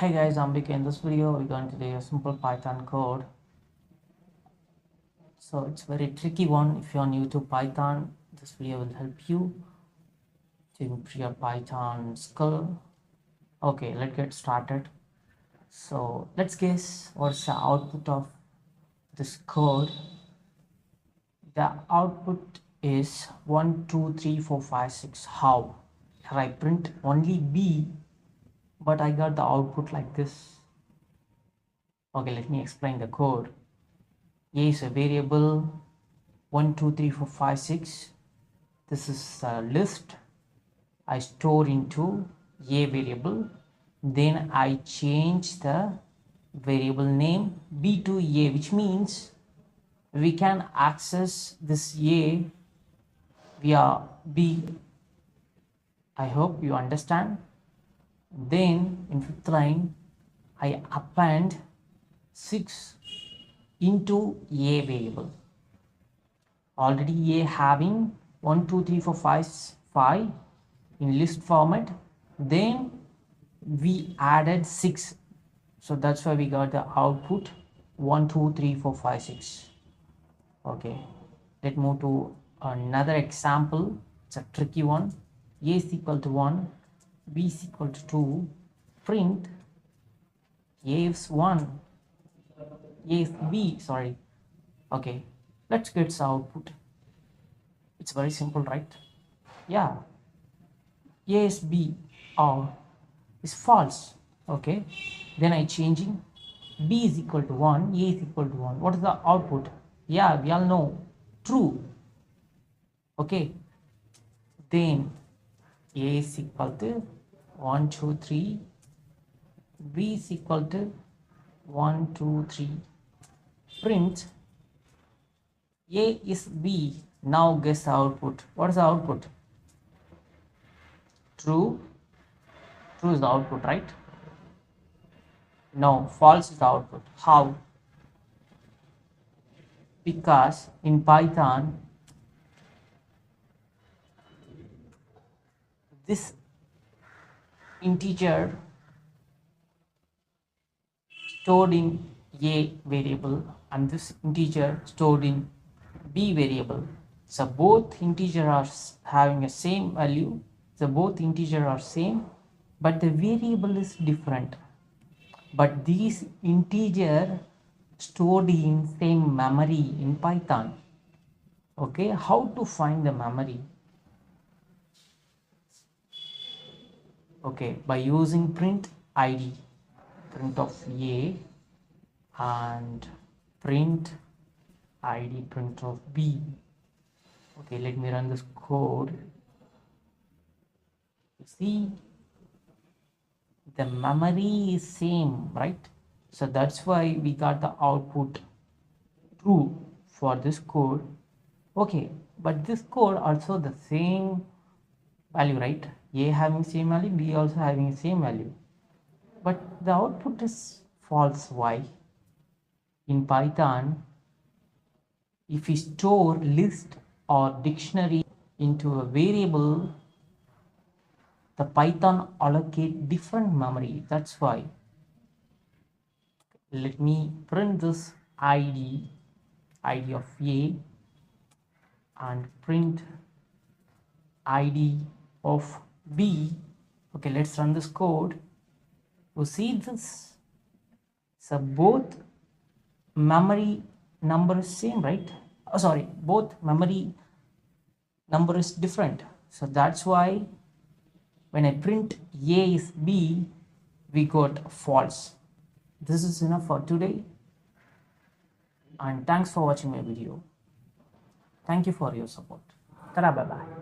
Hey guys, I'm Vik. In this video we're going to do a simple Python code. So it's very tricky one. If you're new to Python, this video will help you to improve your Python skill. Okay, let's get started. So let's guess what's the output of this code. The output is 1 2 3 4 5 6. How? Here I print only B, but I got the output like this. Okay, let me explain the code. A is a variable 1 2 3 4 5 6. This is a list I store into a variable. Then I change the variable name B to A, which means we can access this A via B. I hope you understand. Then in fifth line I append 6 into A variable. Already A having 1 2 3 4 5 in list format, then we added 6, so that's why we got the output 1 2 3 4 5 6. Okay, let's move to another example. It's a tricky one. A is equal to 1, B is equal to 2, print A is 1, A is B, sorry. Okay, let's get the output. It's very simple, right? Yeah, A is B or is false. Okay, then I changing B is equal to 1, A is equal to 1. What is the output? Yeah, we all know, true. Okay, then A is equal to 1 2 3, B is equal to 1 2 3, print A is B. Now guess the output. What is the output? True. True is the output, right? No, false is the output. How? Because in Python this integer stored in A variable and this integer stored in B variable, so both integer are having a same value, so both integer are same, but the variable is different. But these integer stored in same memory in Python. Okay, how to find the memory? Okay, by using print id, print of A and print id print of B. Okay, let me run this code. You see, the memory is same, right? So that's why we got the output true for this code. Okay, but this code also the same value, right? A having same value, B also having same value, but the output is false. Why? In Python, if we store list or dictionary into a variable, the Python allocate different memory. That's why. Let me print this id of A and print id of B. Okay, let's run this code. You see this? So both memory number is same, right? Oh, sorry, both memory number is different. So that's why when I print A is B, we got false. This is enough for today, and thanks for watching my video. Thank you for your support. Ta-da, bye bye.